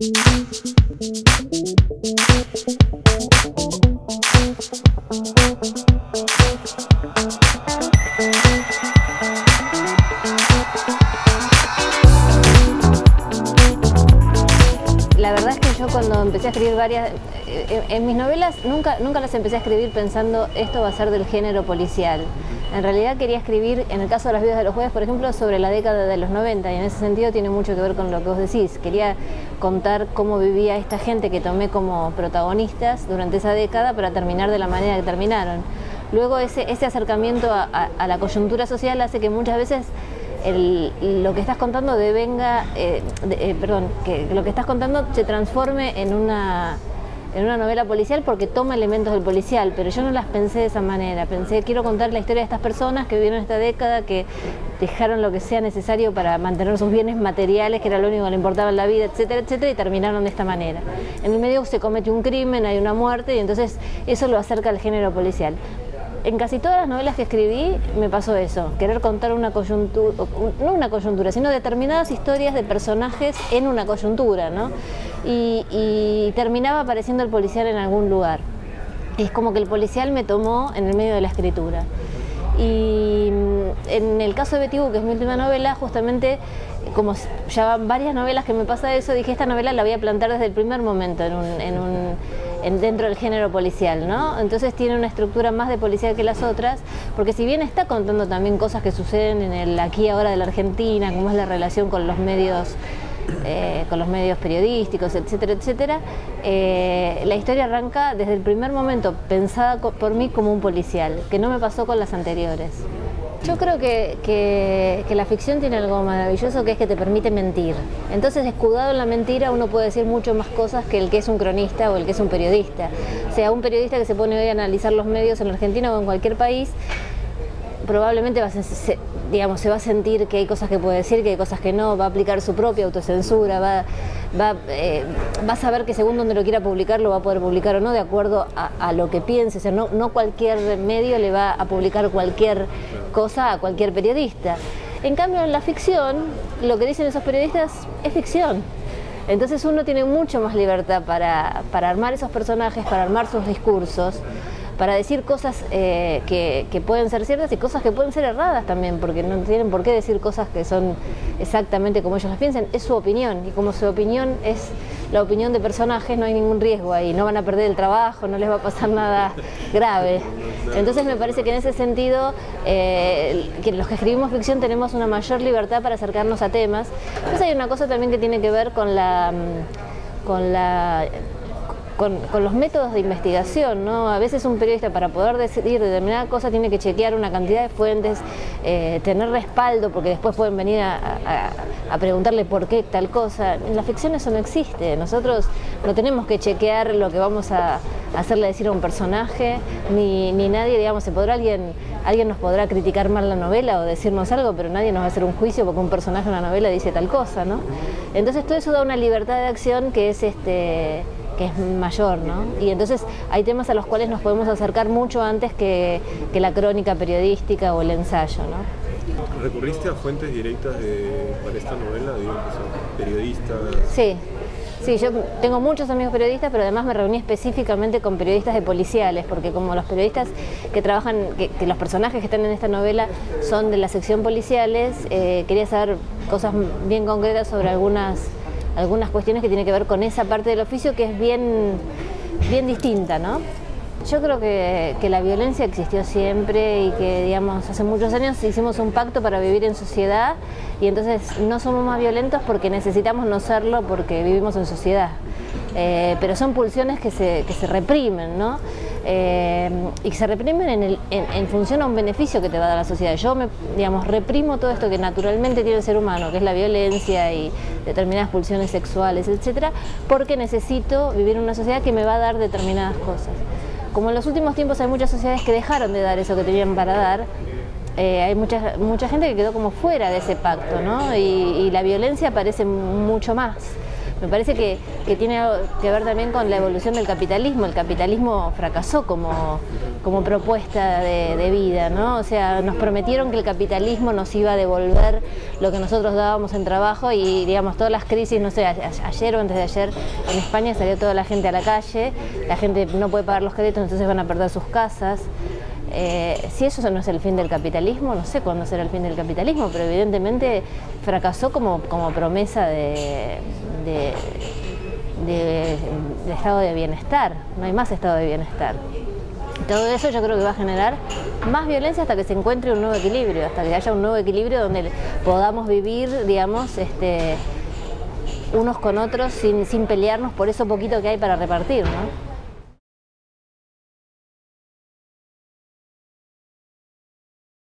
La verdad es que yo cuando empecé a escribir en mis novelas nunca las empecé a escribir pensando esto va a ser del género policial. En realidad quería escribir, en el caso de Las viudas de los jueves, por ejemplo, sobre la década de los 90, y en ese sentido tiene mucho que ver con lo que vos decís. Quería contar cómo vivía esta gente que tomé como protagonistas durante esa década para terminar de la manera que terminaron. Luego ese acercamiento a la coyuntura social hace que muchas veces lo que estás contando que lo que estás contando se transforme en una novela policial porque toma elementos del policial, pero yo no las pensé de esa manera. Pensé, quiero contar la historia de estas personas que vivieron esta década, que dejaron lo que sea necesario para mantener sus bienes materiales, que era lo único que le importaba en la vida, etcétera, etcétera, y terminaron de esta manera. En el medio se comete un crimen, hay una muerte, y entonces eso lo acerca al género policial. En casi todas las novelas que escribí me pasó eso, querer contar una coyuntura, no una coyuntura, sino determinadas historias de personajes en una coyuntura, ¿no? Y terminaba apareciendo el policial en algún lugar. Es como que el policial me tomó en el medio de la escritura. Y en el caso de Betty Boo, que es mi última novela, justamente, como ya van varias novelas que me pasa eso, dije, esta novela la voy a plantar desde el primer momento dentro del género policial, ¿no? Entonces tiene una estructura más de policial que las otras, porque si bien está contando también cosas que suceden en el aquí y ahora de la Argentina, como es la relación con los medios periodísticos, etcétera, etcétera, la historia arranca desde el primer momento pensada por mí como un policial, que no me pasó con las anteriores. Yo creo que la ficción tiene algo maravilloso, que es que te permite mentir. Entonces, escudado en la mentira, uno puede decir mucho más cosas que el que es un cronista o el que es un periodista. O sea, un periodista que se pone hoy a analizar los medios en la Argentina o en cualquier país, probablemente se va a sentir que hay cosas que puede decir, que hay cosas que no, va a aplicar su propia autocensura, va a saber que según donde lo quiera publicar lo va a poder publicar o no, de acuerdo a lo que piense. O sea, no cualquier medio le va a publicar cualquier cosa a cualquier periodista. En cambio, en la ficción, lo que dicen esos periodistas es ficción. Entonces uno tiene mucho más libertad para armar esos personajes, para armar sus discursos, para decir cosas que pueden ser ciertas y cosas que pueden ser erradas también, porque no tienen por qué decir cosas que son exactamente como ellos las piensan. Es su opinión, y como su opinión es la opinión de personajes, no hay ningún riesgo ahí, no van a perder el trabajo, no les va a pasar nada grave. Entonces me parece que en ese sentido, que los que escribimos ficción tenemos una mayor libertad para acercarnos a temas. Entonces hay una cosa también que tiene que ver con los métodos de investigación, ¿no? A veces un periodista, para poder decidir determinada cosa, tiene que chequear una cantidad de fuentes, tener respaldo, porque después pueden venir a preguntarle por qué tal cosa. En la ficción eso no existe. Nosotros no tenemos que chequear lo que vamos a hacerle decir a un personaje, ni nadie, digamos, alguien nos podrá criticar mal la novela o decirnos algo, pero nadie nos va a hacer un juicio porque un personaje en una novela dice tal cosa, ¿no? Entonces todo eso da una libertad de acción que es mayor, ¿no? Y entonces hay temas a los cuales nos podemos acercar mucho antes que la crónica periodística o el ensayo, ¿no? ¿Recurriste a fuentes directas para esta novela? Digo, que son periodistas. Sí, yo tengo muchos amigos periodistas, pero además me reuní específicamente con periodistas de policiales, porque como los periodistas que trabajan, que los personajes que están en esta novela son de la sección policiales, quería saber cosas bien concretas sobre algunas cuestiones que tienen que ver con esa parte del oficio que es bien distinta, ¿no? Yo creo que la violencia existió siempre y que, digamos, hace muchos años hicimos un pacto para vivir en sociedad y entonces no somos más violentos porque necesitamos no serlo porque vivimos en sociedad. Pero son pulsiones que se reprimen, ¿no? Y que se reprimen en función a un beneficio que te va a dar la sociedad. Yo reprimo todo esto que naturalmente tiene el ser humano, que es la violencia y determinadas pulsiones sexuales, etcétera, porque necesito vivir en una sociedad que me va a dar determinadas cosas. Como en los últimos tiempos hay muchas sociedades que dejaron de dar eso que tenían para dar, hay mucha gente que quedó como fuera de ese pacto, ¿no? Y la violencia aparece mucho más. Me parece que tiene algo que ver también con la evolución del capitalismo. El capitalismo fracasó como propuesta de vida, ¿no? O sea, nos prometieron que el capitalismo nos iba a devolver lo que nosotros dábamos en trabajo y, digamos, todas las crisis, no sé, ayer o antes de ayer en España salió toda la gente a la calle, la gente no puede pagar los créditos, entonces van a perder sus casas. Si eso no es el fin del capitalismo, no sé cuándo será el fin del capitalismo, pero evidentemente fracasó como promesa de estado de bienestar. No hay más estado de bienestar. Todo eso yo creo que va a generar más violencia hasta que se encuentre un nuevo equilibrio, hasta que haya un nuevo equilibrio donde podamos vivir, digamos, unos con otros sin pelearnos por eso poquito que hay para repartir, ¿no?